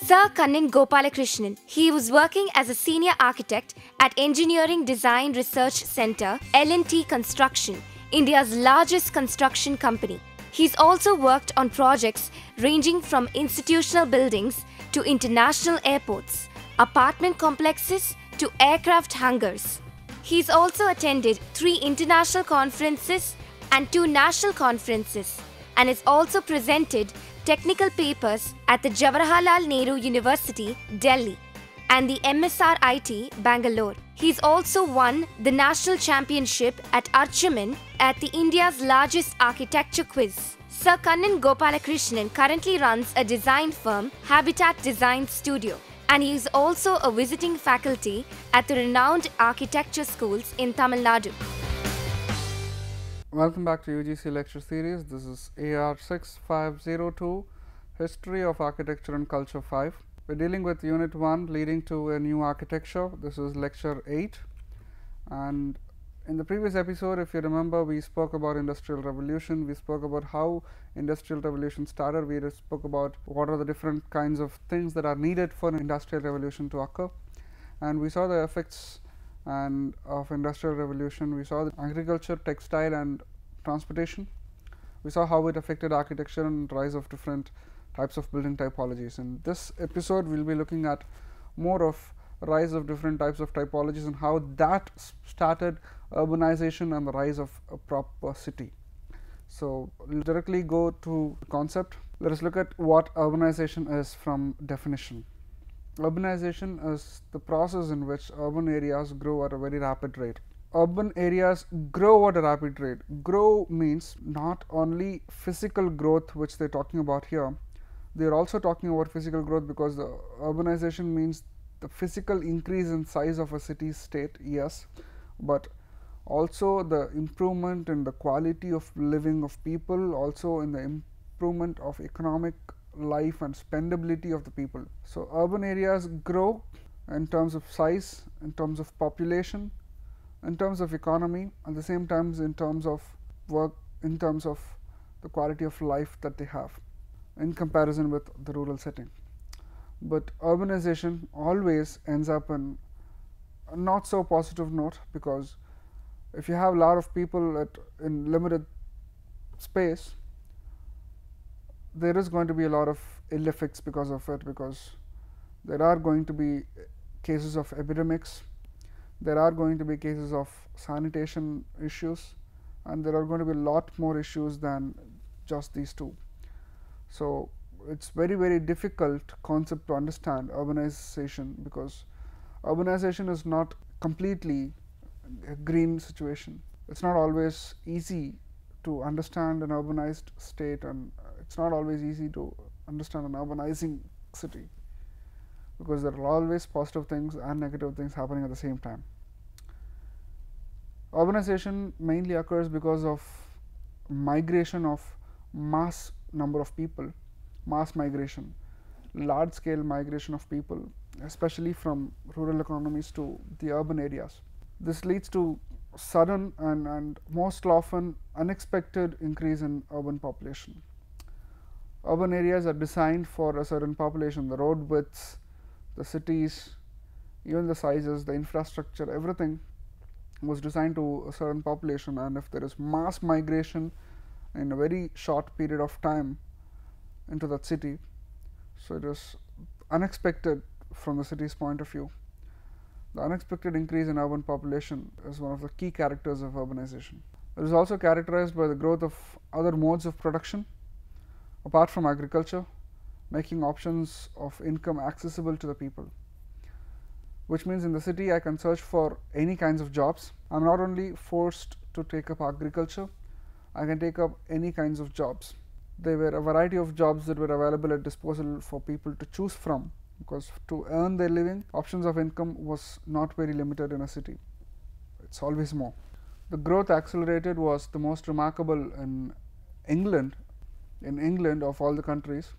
Sir Kannan Gopalakrishnan. He was working as a senior architect at Engineering Design Research Centre, L&T Construction, India's largest construction company. He's also worked on projects ranging from institutional buildings to international airports, apartment complexes to aircraft hangars. He's also attended 3 international conferences and 2 national conferences, and has also presented technical papers at the Jawaharlal Nehru University, Delhi, and the MSRIT, Bangalore. He's also won the national championship at Archaman at the India's largest architecture quiz. Sir Kannan Gopalakrishnan currently runs a design firm, Habitat Design Studio, and he is also a visiting faculty at the renowned architecture schools in Tamil Nadu. Welcome back to UGC lecture series. This is AR 6502, History of Architecture and Culture 5. We're dealing with Unit 1, leading to a new architecture. This is lecture 8. And in the previous episode, if you remember, we spoke about Industrial Revolution. We spoke about how Industrial Revolution started. We spoke about what are the different kinds of things that are needed for an Industrial Revolution to occur. And we saw the effects of Industrial Revolution. We saw the agriculture, textile and transportation. We saw how it affected architecture and rise of different types of building typologies. In this episode, we will be looking at more of rise of different types of typologies and how that started urbanization and the rise of a proper city. So, we will directly go to the concept. Let us look at what urbanization is from definition. Urbanization is the process in which urban areas grow at a very rapid rate. Urban areas grow at a rapid rate. Grow means not only physical growth, which they are talking about here. They are also talking about physical growth because the urbanization means the physical increase in size of a city state, yes, but also the improvement in the quality of living of people, also in the improvement of economic life and spendability of the people. So, urban areas grow in terms of size, in terms of population, in terms of economy, at the same time in terms of work, in terms of the quality of life that they have in comparison with the rural setting. But urbanization always ends up in a not so positive note, because if you have a lot of people in limited space, there is going to be a lot of ill effects because of it, because there are going to be cases of epidemics, there are going to be cases of sanitation issues, and there are going to be a lot more issues than just these two. So, it is very difficult concept to understand urbanization, because urbanization is not completely a green situation. It is not always easy to understand an urbanized state, and it is not always easy to understand an urbanizing city, because there are always positive things and negative things happening at the same time. Urbanization mainly occurs because of migration of mass number of people, mass migration, large scale migration of people, especially from rural economies to the urban areas. This leads to sudden and most often unexpected increase in urban population. Urban areas are designed for a certain population. The road widths, the cities, even the sizes, the infrastructure, everything was designed to a certain population, and if there is mass migration in a very short period of time into that city, so it is unexpected from the city's point of view. The unexpected increase in urban population is one of the key characters of urbanization. It is also characterized by the growth of other modes of production apart from agriculture, making options of income accessible to the people, which means in the city I can search for any kinds of jobs. I am not only forced to take up agriculture, I can take up any kinds of jobs. There were a variety of jobs that were available at disposal for people to choose from, because to earn their living, options of income was not very limited in a city. It is always more. The growth accelerated was the most remarkable in England of all the countries,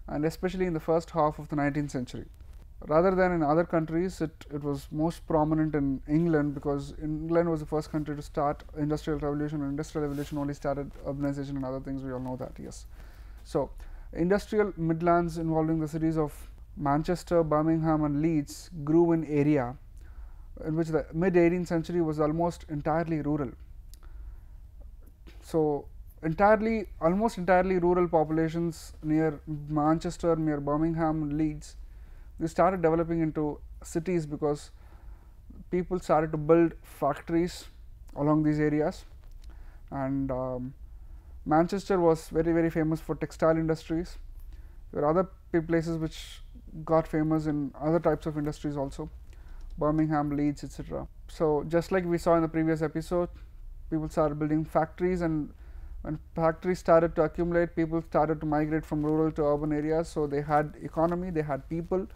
and especially in the first half of the 19th century. Rather than in other countries, it was most prominent in England, because England was the first country to start Industrial Revolution, and Industrial Revolution only started urbanization and other things, we all know that, yes. So, industrial midlands involving the cities of Manchester, Birmingham and Leeds grew in area, in which the mid 18th century was almost entirely rural. So, almost entirely rural populations near Manchester, near Birmingham and Leeds, they started developing into cities because people started to build factories along these areas. And Manchester was very famous for textile industries. There are other places which got famous in other types of industries also, Birmingham, Leeds, etc. So, just like we saw in the previous episode, people started building factories, and when factories started to accumulate, people started to migrate from rural to urban areas. So, they had economy, they had people,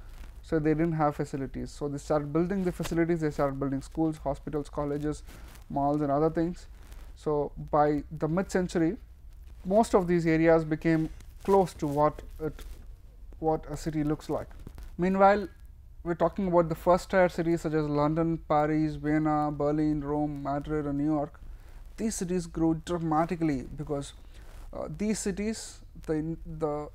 so they didn't have facilities. So, they started building the facilities, they started building schools, hospitals, colleges, malls and other things. So, by the mid century, most of these areas became close to what a city looks like. Meanwhile, we are talking about the first tier cities such as London, Paris, Vienna, Berlin, Rome, Madrid and New York. These cities grew dramatically because these cities, the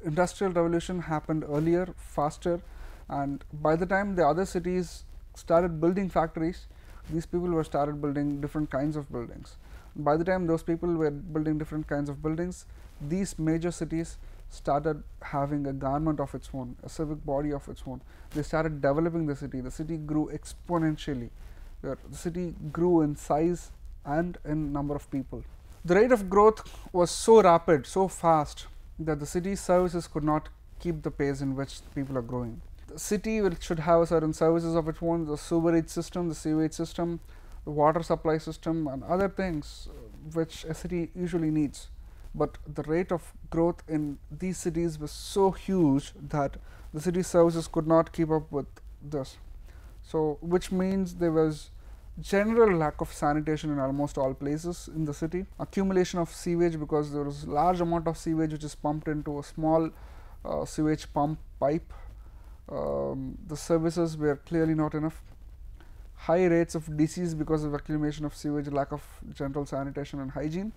industrial revolution happened earlier, faster, and by the time the other cities started building factories, these people were started building different kinds of buildings. By the time those people were building different kinds of buildings, these major cities started having a government of its own, a civic body of its own. They started developing the city. The city grew exponentially. The city grew in size and in number of people. The rate of growth was so rapid, so fast, that the city's services could not keep the pace in which people are growing. The city should have certain services of its own, the sewerage system, the sewage system, the water supply system and other things which a city usually needs. But the rate of growth in these cities was so huge that the city services could not keep up with this. So, which means there was general lack of sanitation in almost all places in the city, accumulation of sewage because there was large amount of sewage which is pumped into a small sewage pump pipe. The services were clearly not enough. High rates of disease because of accumulation of sewage, lack of general sanitation and hygiene.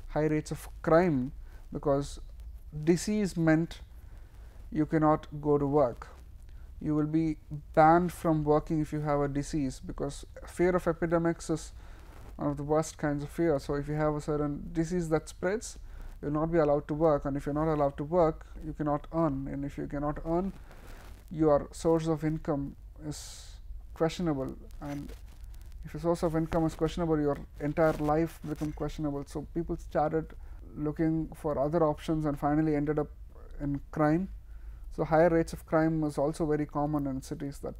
High rates of crime because disease meant you cannot go to work. You will be banned from working if you have a disease, because fear of epidemics is one of the worst kinds of fear. So, if you have a certain disease that spreads, you will not be allowed to work, and if you are not allowed to work, you cannot earn, and if you cannot earn, your source of income is questionable, and if your source of income is questionable, your entire life becomes questionable. So, people started looking for other options and finally ended up in crime. So, higher rates of crime was also very common in cities at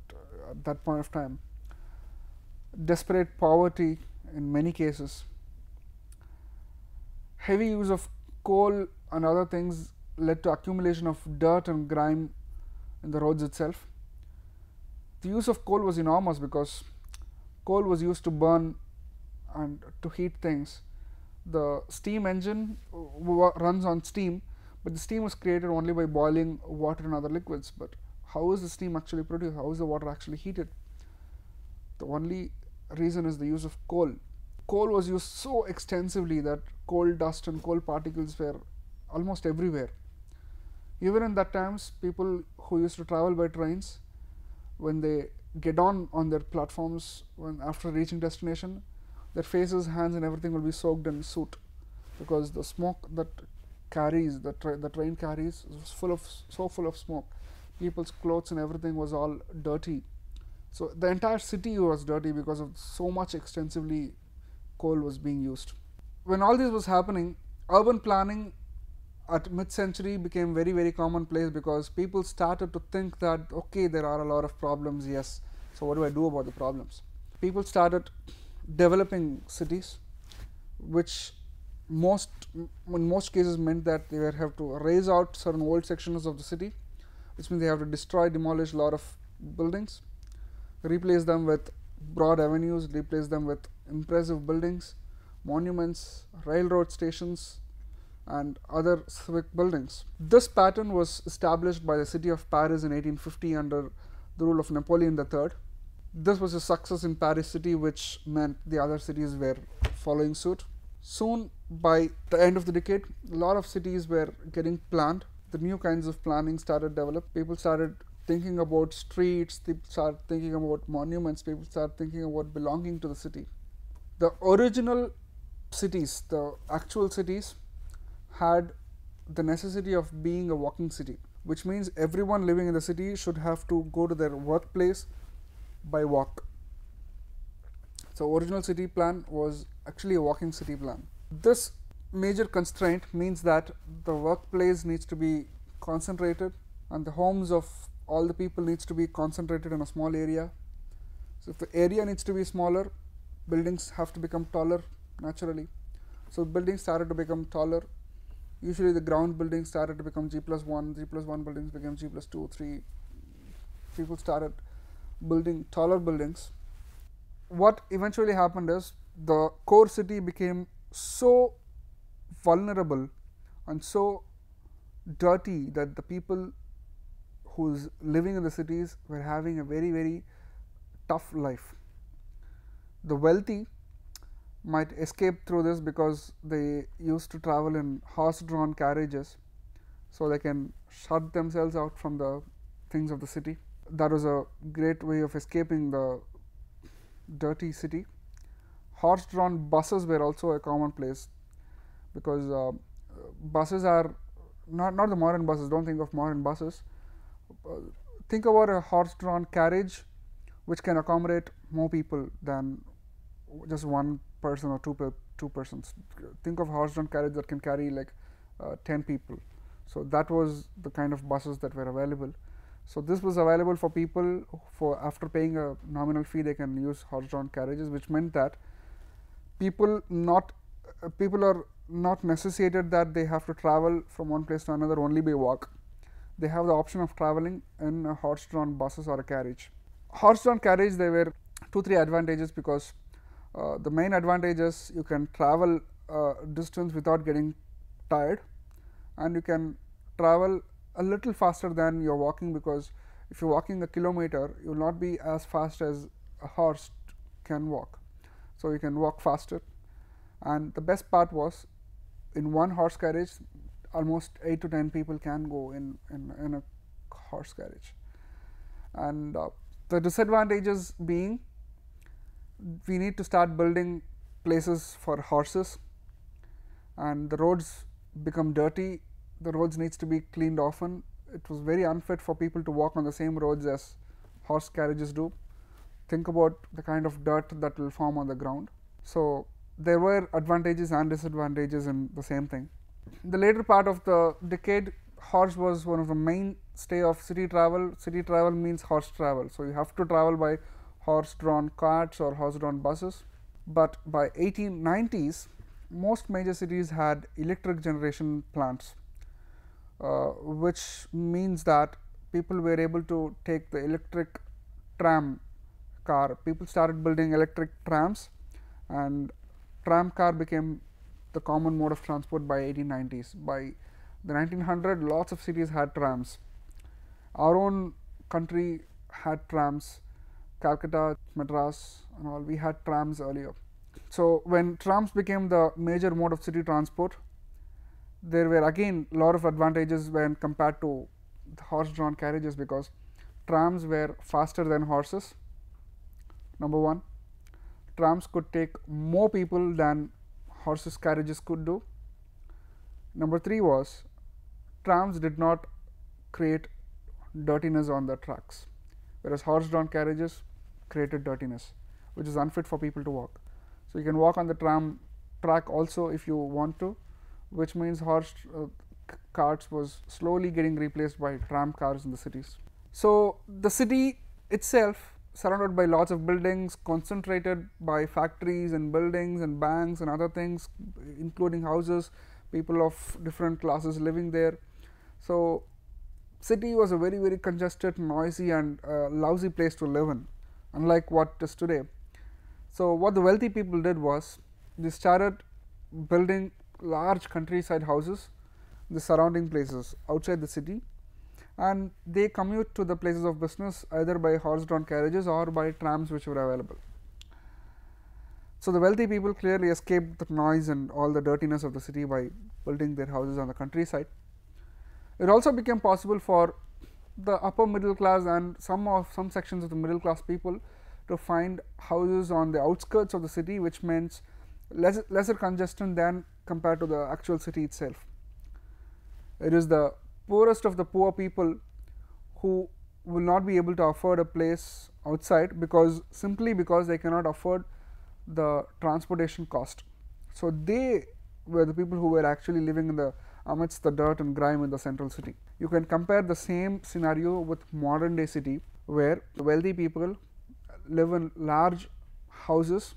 that point of time. Desperate poverty in many cases. Heavy use of coal and other things led to accumulation of dirt and grime in the roads itself. The use of coal was enormous because coal was used to burn and to heat things. The steam engine runs on steam, but the steam was created only by boiling water and other liquids. But how is the steam actually produced? How is the water actually heated? The only reason is the use of coal. Coal was used so extensively that coal dust and coal particles were almost everywhere. Even in that times, people who used to travel by trains, when they get on their platforms, when after reaching destination, their faces, hands and everything will be soaked in soot, because the smoke that carries, the train carries, was so full of smoke. People's clothes and everything was all dirty. So, the entire city was dirty because of so much extensively coal was being used. When all this was happening, urban planning at mid-century became very commonplace, because people started to think that, okay, there are a lot of problems, yes, so what do I do about the problems? People started developing cities, which in most cases meant that they would have to raise out certain old sections of the city, which means they have to destroy, demolish a lot of buildings, replace them with broad avenues, replace them with impressive buildings, monuments, railroad stations and other civic buildings. This pattern was established by the city of Paris in 1850 under the rule of Napoleon III. This was a success in Paris city, which meant the other cities were following suit. Soon, by the end of the decade, a lot of cities were getting planned. the new kinds of planning started develop. People started thinking about streets, people started thinking about monuments, people started thinking about belonging to the city. The original cities, the actual cities, had the necessity of being a walking city, which means everyone living in the city should have to go to their workplace by walk. So original city plan was actually a walking city plan. This major constraint means that the workplace needs to be concentrated and the homes of all the people needs to be concentrated in a small area. So if the area needs to be smaller, buildings have to become taller naturally. So buildings started to become taller. Usually the ground buildings started to become G+1, G+1 buildings became G+2, 3. People started building taller buildings. What eventually happened is the core city became so vulnerable and so dirty that the people who's living in the cities were having a very, very tough life. The wealthy might escape through this because they used to travel in horse-drawn carriages, so they can shut themselves out from the things of the city. That was a great way of escaping the dirty city. Horse-drawn buses were also a commonplace, because buses are not the modern buses. Don't think of modern buses. Think about a horse-drawn carriage which can accommodate more people than just one person or two persons. Think of horse-drawn carriage that can carry like 10 people. So that was the kind of buses that were available. So this was available for people for after paying a nominal fee, they can use horse-drawn carriages, which meant that people are not necessitated that they have to travel from one place to another only by walk. They have the option of traveling in a horse-drawn buses or a carriage. Horse-drawn carriage, there were 2-3 advantages, because the main advantage is you can travel distance without getting tired, and you can travel a little faster than you are walking, because if you are walking a kilometer, you will not be as fast as a horse can walk. So you can walk faster, and the best part was in one horse carriage almost 8 to 10 people can go in a horse carriage. And the disadvantages being, we need to start building places for horses, and the roads become dirty. The roads needs to be cleaned often. It was very unfit for people to walk on the same roads as horse carriages do. Think about the kind of dirt that will form on the ground. So there were advantages and disadvantages in the same thing. The later part of the decade, horse was one of the mainstay of city travel. City travel means horse travel. So you have to travel by horse-drawn carts or horse-drawn buses. But by 1890s, most major cities had electric generation plants, which means that people were able to take the electric tram car. People started building electric trams, and tram car became the common mode of transport by 1890s. By the 1900, lots of cities had trams. Our own country had trams. Calcutta, Madras and all, we had trams earlier. So when trams became the major mode of city transport, there were again a lot of advantages when compared to the horse-drawn carriages, because trams were faster than horses. Number one, trams could take more people than horses carriages could do. Number 3 was, trams did not create dirtiness on the tracks, whereas horse-drawn carriages created dirtiness, which is unfit for people to walk. So you can walk on the tram track also if you want to, which means horse carts was slowly getting replaced by tram cars in the cities. So the city itself, surrounded by lots of buildings, concentrated by factories and buildings and banks and other things, including houses, people of different classes living there. So city was a very, very congested, noisy and lousy place to live in, unlike what is today. So what the wealthy people did was, they started building large countryside houses, the surrounding places outside the city, and they commute to the places of business either by horse-drawn carriages or by trams which were available. So the wealthy people clearly escaped the noise and all the dirtiness of the city by building their houses on the countryside. It also became possible for the upper middle class and some sections of the middle class people to find houses on the outskirts of the city, which means lesser congestion than compared to the actual city itself. It is the poorest of the poor people who will not be able to afford a place outside simply because they cannot afford the transportation cost. So they were the people who were actually living in the amidst the dirt and grime in the central city. You can compare the same scenario with modern day city, where the wealthy people live in large houses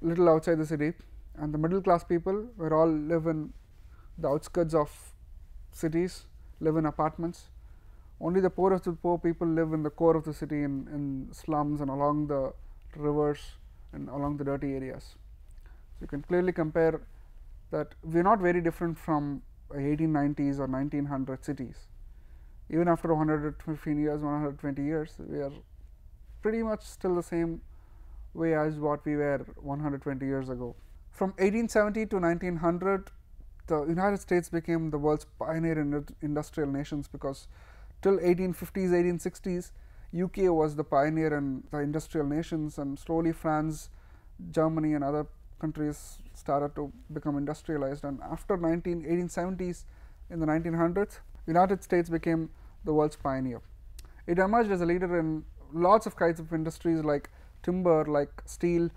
little outside the city, and the middle class people were all live in the outskirts of cities, live in apartments. Only the poorest of the poor people live in the core of the city, in slums and along the rivers and along the dirty areas. So you can clearly compare that we are not very different from 1890s or 1900 cities. Even after 115 years, 120 years, we are pretty much still the same way as what we were 120 years ago. From 1870 to 1900, the United States became the world's pioneer in industrial nations, because till 1850s, 1860s, UK was the pioneer in the industrial nations, and slowly France, Germany and other countries started to become industrialized. And after 1870s, in the 1900s, United States became the world's pioneer. It emerged as a leader in lots of kinds of industries like timber, like steel,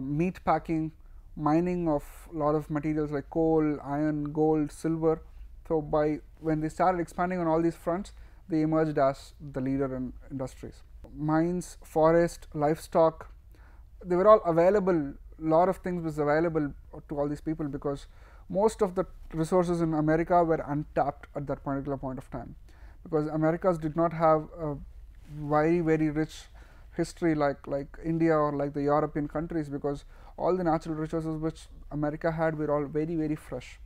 meat packing, mining of a lot of materials like coal, iron, gold, silver. So when they started expanding on all these fronts, they emerged as the leader in industries. Mines, forest, livestock, they were all available. Lot of things was available to all these people, because most of the resources in America were untapped at that particular point of time, because Americas did not have a very rich history like India or like the European countries, because all the natural resources which America had were all very fresh.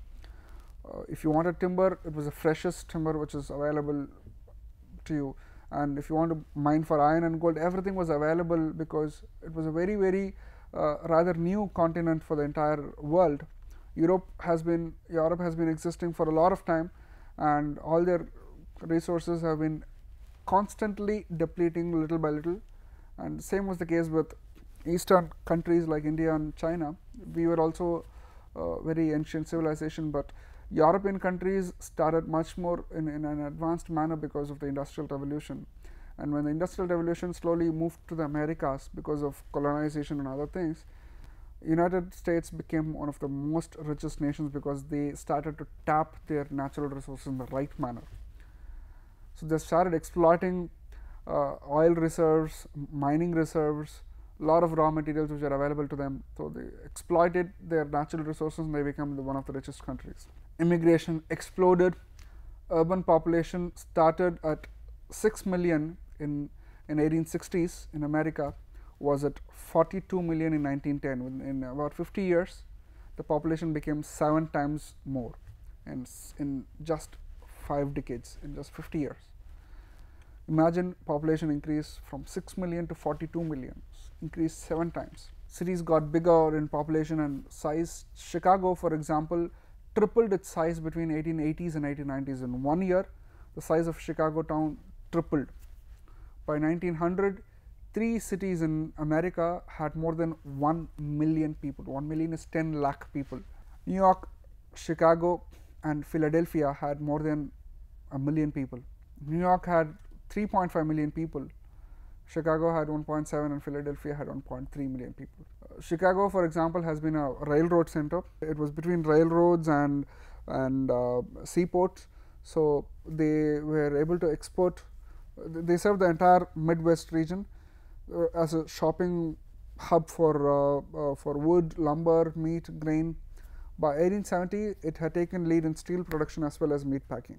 If you wanted timber, it was the freshest timber which is available to you, and if you want to mine for iron and gold, everything was available, because it was a very rather new continent for the entire world. Europe has been existing for a lot of time, and all their resources have been constantly depleting little by little. And same was the case with eastern countries like India and China. We were also very ancient civilization, but European countries started much more in an advanced manner because of the Industrial Revolution. And when the Industrial Revolution slowly moved to the Americas because of colonization and other things, United States became one of the most richest nations, because they started to tap their natural resources in the right manner. So they started exploiting oil reserves, mining reserves, a lot of raw materials which are available to them. So they exploited their natural resources, and they became one of the richest countries. Immigration exploded. Urban population started at 6 million in 1860s in America, was at 42 million in 1910. In about 50 years, the population became 7 times more, and in just 5 decades, in just 50 years. Imagine population increase from 6 million to 42 million, increased 7 times. Cities got bigger in population and size. Chicago, for example, tripled its size between 1880s and 1890s. In 1 year, the size of Chicago town tripled. By 1900, 3 cities in America had more than 1 million people. 1 million is 10 lakh people. New York, Chicago and Philadelphia had more than 1 million people. New York had 3.5 million people. Chicago had 1.7 and Philadelphia had 1.3 million people. Chicago, for example, has been a railroad center. It was between railroads and seaports, so they were able to export. They served the entire Midwest region as a shopping hub for wood, lumber, meat, grain. By 1870, it had taken lead in steel production as well as meat packing.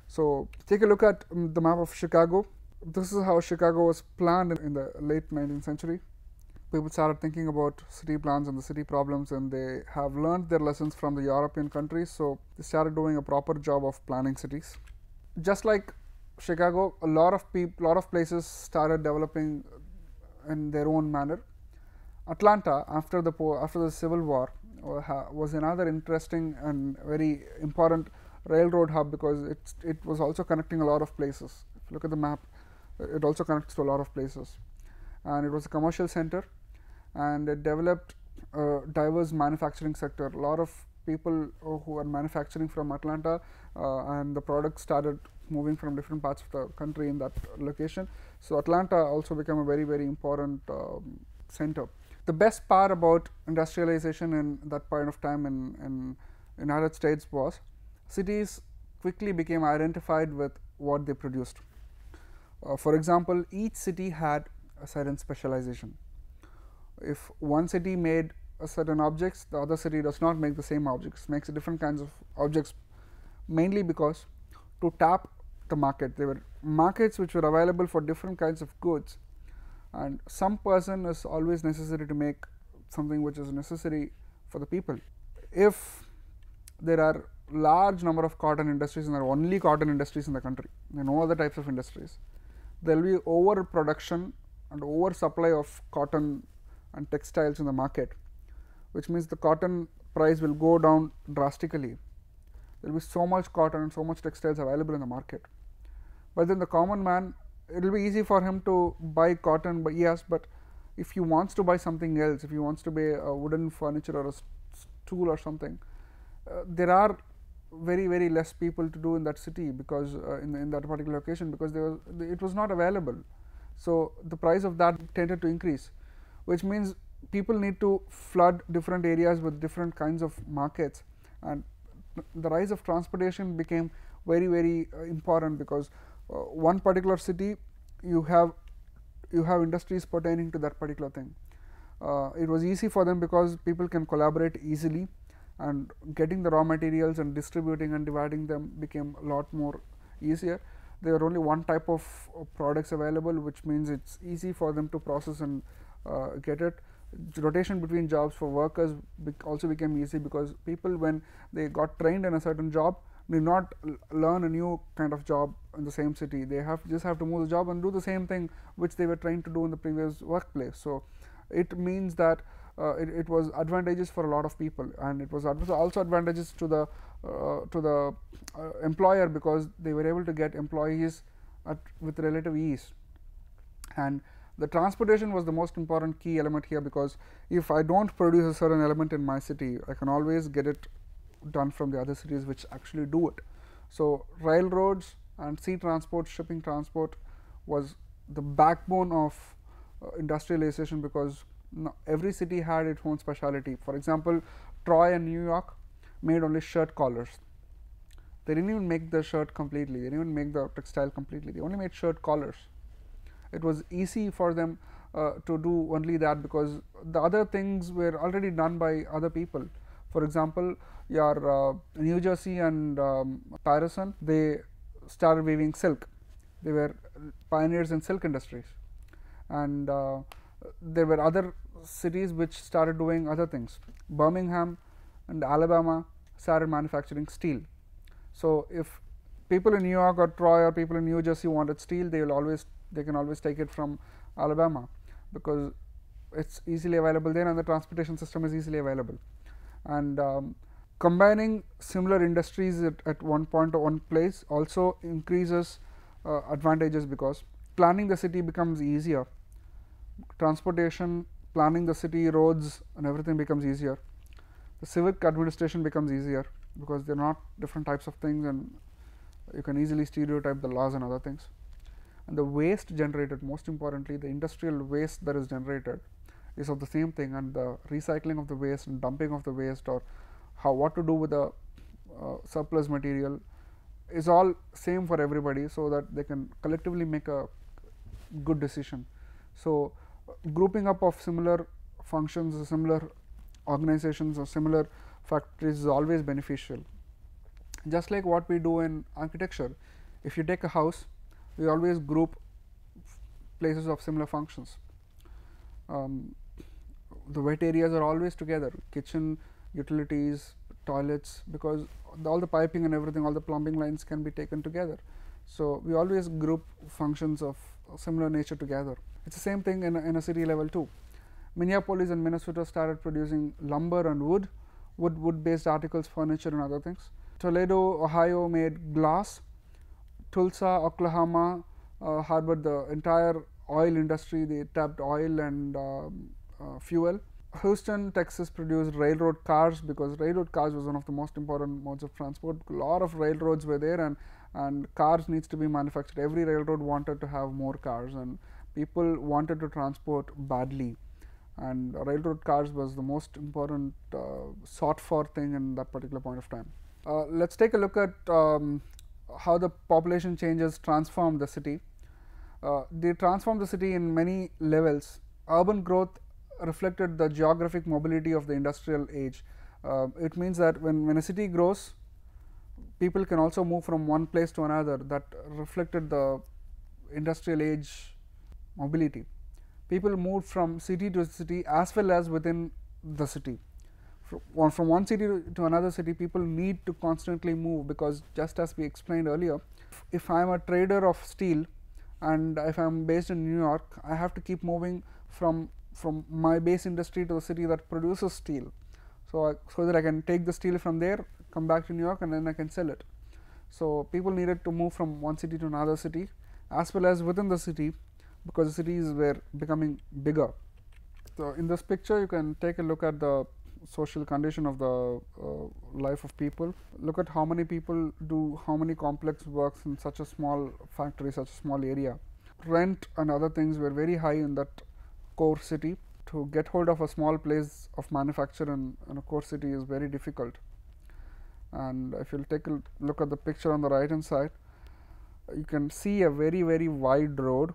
So take a look at the map of Chicago. This is how Chicago was planned in the late 19th century. People started thinking about city plans and the city problems, and they have learned their lessons from the European countries, so they started doing a proper job of planning cities. Just like Chicago, a lot of places started developing in their own manner. Atlanta, after the Civil War, was another interesting and very important railroad hub because it was also connecting a lot of places. If you look at the map, it also connects to a lot of places, and it was a commercial center, and it developed a diverse manufacturing sector. A lot of people who are manufacturing from Atlanta, and the products started moving from different parts of the country in that location. So Atlanta also became a very important center. The best part about industrialization in that point of time in United States was cities quickly became identified with what they produced. For example, each city had a certain specialization. If one city made a certain objects, the other city does not make the same objects, makes different kinds of objects, mainly because to tap the market, there were markets which were available for different kinds of goods, and some person is always necessary to make something which is necessary for the people. If there are large number of cotton industries and there are only cotton industries in the country, there are no other types of industries, there will be overproduction and oversupply of cotton and textiles in the market, which means the cotton price will go down drastically. There will be so much cotton and so much textiles available in the market. But then the common man, it will be easy for him to buy cotton, but yes, but if he wants to buy something else, if he wants to buy a wooden furniture or a stool or something, there are very less people to do in that city because in that particular location, because it was not available. So the price of that tended to increase, which means people need to flood different areas with different kinds of markets, and the rise of transportation became very important because one particular city you have industries pertaining to that particular thing. It was easy for them because people can collaborate easily, and getting the raw materials and distributing and dividing them became a lot more easier. There are only one type of products available, which means it's easy for them to process and get it. Rotation between jobs for workers also became easy because people, when they got trained in a certain job, did not learn a new kind of job in the same city. They just have to move the job and do the same thing which they were trained to do in the previous workplace. So it means that it was advantageous for a lot of people, and it was also advantageous to the employer because they were able to get employees with relative ease. And the transportation was the most important key element here, because if I don't produce a certain element in my city, I can always get it done from the other cities which actually do it. So railroads and sea transport, shipping transport was the backbone of industrialization, because every city had its own specialty. For example, Troy and New York made only shirt collars. They didn't even make the shirt completely, they didn't even make the textile completely, they only made shirt collars. It was easy for them to do only that, because the other things were already done by other people. For example, your New Jersey and Patterson, they started weaving silk. They were pioneers in silk industries, and there were other cities which started doing other things. Birmingham and Alabama started manufacturing steel. So if people in New York or Troy or people in New Jersey wanted steel, they can always take it from Alabama, because it's easily available there and the transportation system is easily available. And combining similar industries at one point or one place also increases advantages, because planning the city becomes easier. Transportation, planning the city, roads and everything becomes easier. The civic administration becomes easier because there are not different types of things, and you can easily stereotype the laws and other things. And the waste generated, most importantly, the industrial waste that is generated is of the same thing, and the recycling of the waste and dumping of the waste, or what to do with the surplus material, is all same for everybody, so that they can collectively make a good decision. So grouping up of similar functions, similar organizations or similar factories is always beneficial. Just like what we do in architecture, if you take a house, we always group places of similar functions. The wet areas are always together, kitchen, utilities, toilets, because all the piping and everything, all the plumbing lines can be taken together. So we always group functions of similar nature together. It's the same thing in a city level too. Minneapolis and Minnesota started producing lumber and wood based articles, furniture and other things. Toledo, Ohio made glass. Tulsa, Oklahoma harbored the entire oil industry. They tapped oil and fuel. Houston, Texas produced railroad cars because railroad cars was one of the most important modes of transport. A lot of railroads were there, and cars needs to be manufactured. Every railroad wanted to have more cars, and people wanted to transport badly, and railroad cars was the most important sought for thing in that particular point of time. Let's take a look at how the population changes transform the city. They transform the city in many levels. Urban growth reflected the geographic mobility of the industrial age. It means that when a city grows, people can also move from one place to another. That reflected the industrial age mobility. People moved from city to city as well as within the city. From one city to another city, people need to constantly move, because just as we explained earlier, if I am a trader of steel and if I am based in New York, I have to keep moving from my base industry to the city that produces steel, so that I can take the steel from there, come back to New York, and then I can sell it. So people needed to move from one city to another city as well as within the city, because the cities were becoming bigger. So in this picture you can take a look at the social condition of the life of people. Look at how many people do how many complex works in such a small factory, such a small area. Rent and other things were very high in that core city. To get hold of a small place of manufacture in a core city is very difficult. And if you take a look at the picture on the right hand side, you can see a very wide road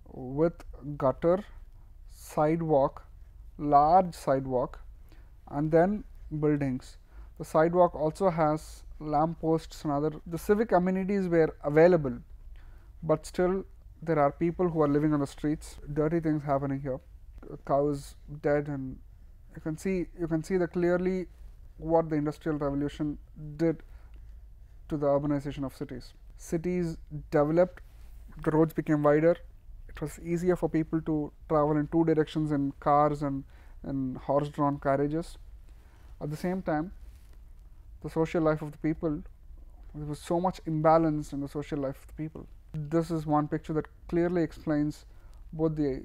with gutter, sidewalk, large sidewalk, and then buildings. The sidewalk also has lamp posts and other. The civic amenities were available, but still there are people who are living on the streets. Dirty things happening here. Cows dead, and you can see the clearly what the industrial revolution did to the urbanization of cities. Cities developed, the roads became wider. It was easier for people to travel in two directions in cars and horse-drawn carriages. At the same time, the social life of the people, there was so much imbalance in the social life of the people. This is one picture that clearly explains both the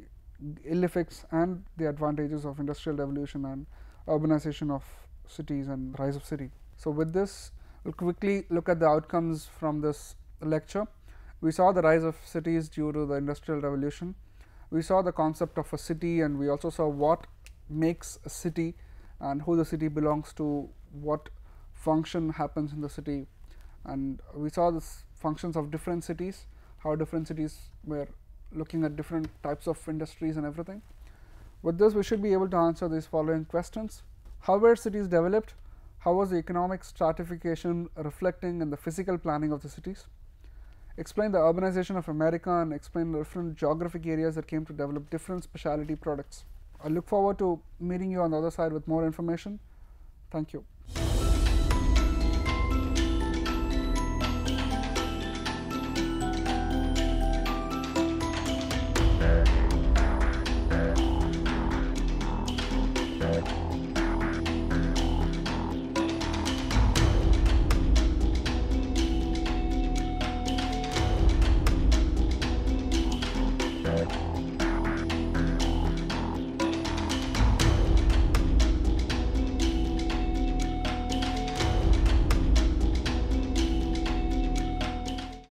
ill effects and the advantages of industrial revolution and urbanization of cities and rise of city. So with this, we'll quickly look at the outcomes from this lecture. We saw the rise of cities due to the industrial revolution. We saw the concept of a city, and we also saw what makes a city and who the city belongs to, what function happens in the city, and we saw the functions of different cities, how different cities were looking at different types of industries and everything. With this, we should be able to answer these following questions. How were cities developed? How was the economic stratification reflecting in the physical planning of the cities? Explain the urbanization of America and explain the different geographic areas that came to develop different specialty products. I look forward to meeting you on the other side with more information. Thank you.